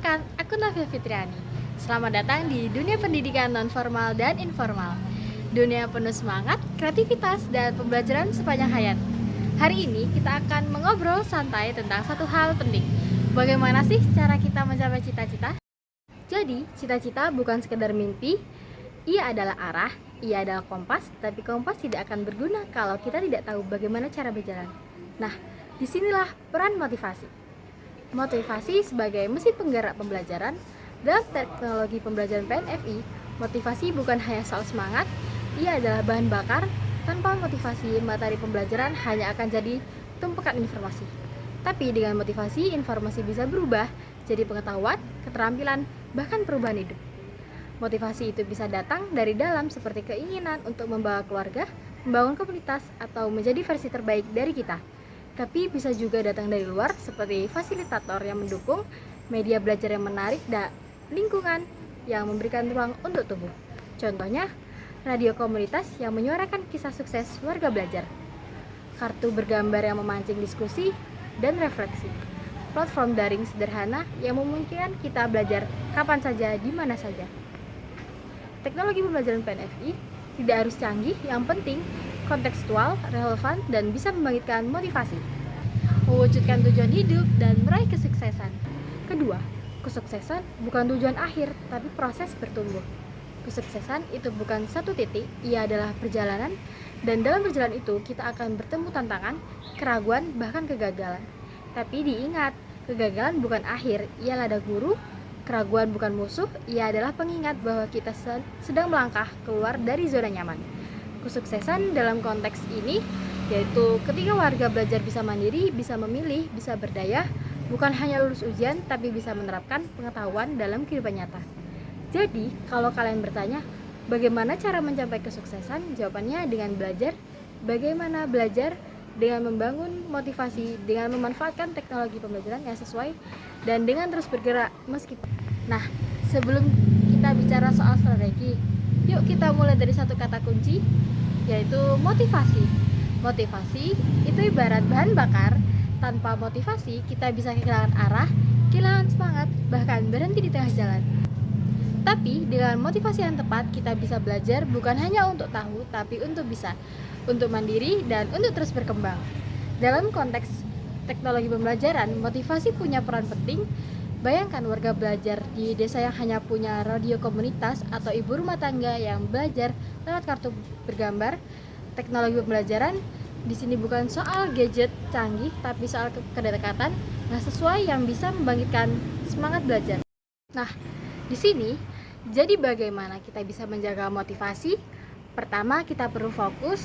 Perkenalkan, aku Navia Fitriani. Selamat datang di dunia pendidikan non-formal dan informal. Dunia penuh semangat, kreativitas, dan pembelajaran sepanjang hayat. Hari ini kita akan mengobrol santai tentang satu hal penting. Bagaimana sih cara kita mencapai cita-cita? Jadi, cita-cita bukan sekedar mimpi, ia adalah arah, ia adalah kompas, tapi kompas tidak akan berguna kalau kita tidak tahu bagaimana cara berjalan. Nah, disinilah peran motivasi. Motivasi sebagai mesin penggerak pembelajaran. Dalam teknologi pembelajaran PNFI, motivasi bukan hanya soal semangat, ia adalah bahan bakar. Tanpa motivasi, materi pembelajaran hanya akan jadi tumpukan informasi. Tapi dengan motivasi, informasi bisa berubah jadi pengetahuan, keterampilan, bahkan perubahan hidup. Motivasi itu bisa datang dari dalam seperti keinginan untuk membawa keluarga, membangun komunitas, atau menjadi versi terbaik dari kita. Tapi bisa juga datang dari luar seperti fasilitator yang mendukung, media belajar yang menarik, dan lingkungan yang memberikan ruang untuk tumbuh. Contohnya, radio komunitas yang menyuarakan kisah sukses warga belajar, kartu bergambar yang memancing diskusi dan refleksi, platform daring sederhana yang memungkinkan kita belajar kapan saja, di mana saja. Teknologi pembelajaran PNFI tidak harus canggih, yang penting kontekstual, relevan, dan bisa membangkitkan motivasi, mewujudkan tujuan hidup, dan meraih kesuksesan. Kedua, kesuksesan bukan tujuan akhir, tapi proses bertumbuh. Kesuksesan itu bukan satu titik, ia adalah perjalanan, dan dalam perjalanan itu kita akan bertemu tantangan, keraguan, bahkan kegagalan. Tapi diingat, kegagalan bukan akhir, ia lada guru. Keraguan bukan musuh, ia adalah pengingat bahwa kita sedang melangkah keluar dari zona nyaman. Kesuksesan dalam konteks ini yaitu ketika warga belajar bisa mandiri, bisa memilih, bisa berdaya, bukan hanya lulus ujian tapi bisa menerapkan pengetahuan dalam kehidupan nyata. Jadi, kalau kalian bertanya, bagaimana cara mencapai kesuksesan? Jawabannya dengan belajar. Bagaimana belajar? Dengan membangun motivasi, dengan memanfaatkan teknologi pembelajaran yang sesuai, dan dengan terus bergerak meskipun. Nah, sebelum kita bicara soal strategi, yuk kita mulai dari satu kata kunci, yaitu motivasi. Motivasi itu ibarat bahan bakar. Tanpa motivasi, kita bisa kehilangan arah, kehilangan semangat, bahkan berhenti di tengah jalan. Tapi dengan motivasi yang tepat, kita bisa belajar bukan hanya untuk tahu, tapi untuk bisa, untuk mandiri, dan untuk terus berkembang. Dalam konteks teknologi pembelajaran, motivasi punya peran penting. Bayangkan warga belajar di desa yang hanya punya radio komunitas, atau ibu rumah tangga yang belajar lewat kartu bergambar. Teknologi pembelajaran di sini bukan soal gadget canggih, tapi soal kedekatan yang sesuai yang bisa membangkitkan semangat belajar. Nah, di sini jadi bagaimana kita bisa menjaga motivasi? Pertama, kita perlu fokus.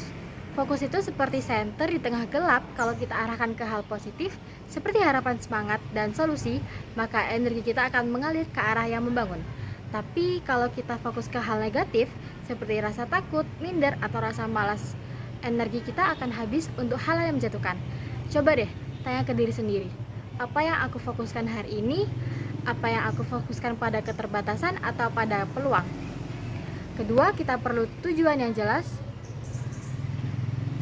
Fokus itu seperti senter di tengah gelap. Kalau kita arahkan ke hal positif seperti harapan, semangat, dan solusi, maka energi kita akan mengalir ke arah yang membangun. Tapi kalau kita fokus ke hal negatif seperti rasa takut, minder, atau rasa malas, energi kita akan habis untuk hal yang menjatuhkan. Coba deh tanya ke diri sendiri, apa yang aku fokuskan hari ini? Apa yang aku fokuskan pada keterbatasan atau pada peluang? Kedua, kita perlu tujuan yang jelas.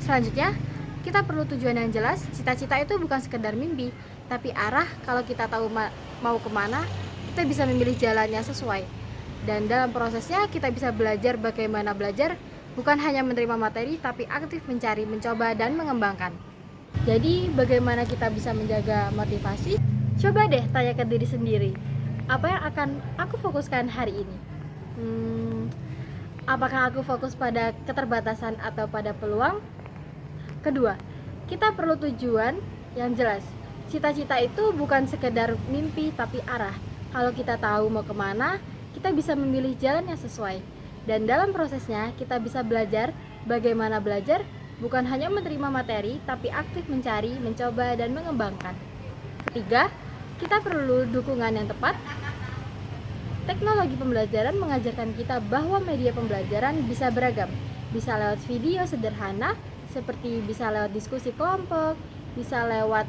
Selanjutnya, kita perlu tujuan yang jelas. Cita-cita itu bukan sekedar mimpi, tapi arah. Kalau kita tahu mau kemana, kita bisa memilih jalan yang sesuai. Dan dalam prosesnya, kita bisa belajar bagaimana belajar, bukan hanya menerima materi, tapi aktif mencari, mencoba, dan mengembangkan. Jadi, bagaimana kita bisa menjaga motivasi? Coba deh tanya ke diri sendiri, apa yang akan aku fokuskan hari ini? Apakah aku fokus pada keterbatasan atau pada peluang? Kedua, kita perlu tujuan yang jelas. Cita-cita itu bukan sekedar mimpi, tapi arah. Kalau kita tahu mau kemana, kita bisa memilih jalan yang sesuai. Dan dalam prosesnya, kita bisa belajar bagaimana belajar, bukan hanya menerima materi, tapi aktif mencari, mencoba, dan mengembangkan. Ketiga, kita perlu dukungan yang tepat. Teknologi pembelajaran mengajarkan kita bahwa media pembelajaran bisa beragam. Bisa lewat video sederhana, seperti bisa lewat diskusi kelompok, bisa lewat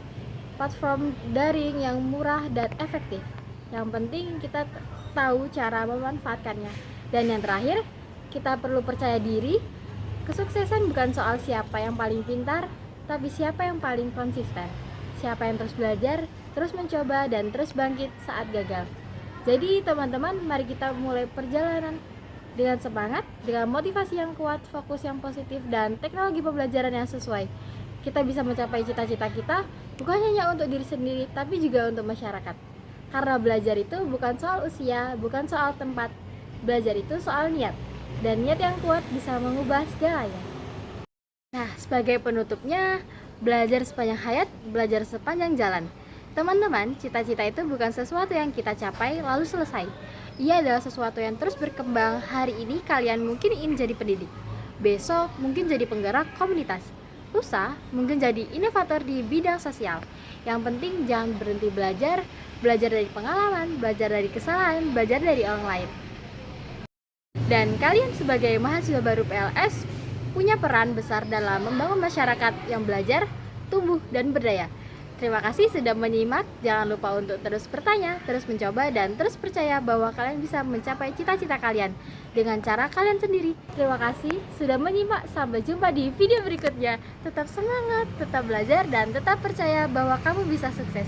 platform daring yang murah dan efektif. Yang penting kita tahu cara memanfaatkannya. Dan yang terakhir, kita perlu percaya diri. Kesuksesan bukan soal siapa yang paling pintar, tapi siapa yang paling konsisten. Siapa yang terus belajar, terus mencoba, dan terus bangkit saat gagal. Jadi teman-teman, mari kita mulai perjalanan dengan semangat, dengan motivasi yang kuat, fokus yang positif, dan teknologi pembelajaran yang sesuai. Kita bisa mencapai cita-cita kita bukan hanya untuk diri sendiri, tapi juga untuk masyarakat. Karena belajar itu bukan soal usia, bukan soal tempat. Belajar itu soal niat, dan niat yang kuat bisa mengubah segalanya. Nah, sebagai penutupnya, belajar sepanjang hayat, belajar sepanjang jalan. Teman-teman, cita-cita itu bukan sesuatu yang kita capai lalu selesai. Ia adalah sesuatu yang terus berkembang. Hari ini kalian mungkin ingin jadi pendidik. Besok mungkin jadi penggerak komunitas. Lusa mungkin jadi inovator di bidang sosial. Yang penting jangan berhenti belajar, belajar dari pengalaman, belajar dari kesalahan, belajar dari orang lain. Dan kalian sebagai mahasiswa baru PLS punya peran besar dalam membangun masyarakat yang belajar, tumbuh, dan berdaya. Terima kasih sudah menyimak. Jangan lupa untuk terus bertanya, terus mencoba, dan terus percaya bahwa kalian bisa mencapai cita-cita kalian dengan cara kalian sendiri. Terima kasih sudah menyimak. Sampai jumpa di video berikutnya. Tetap semangat, tetap belajar, dan tetap percaya bahwa kamu bisa sukses.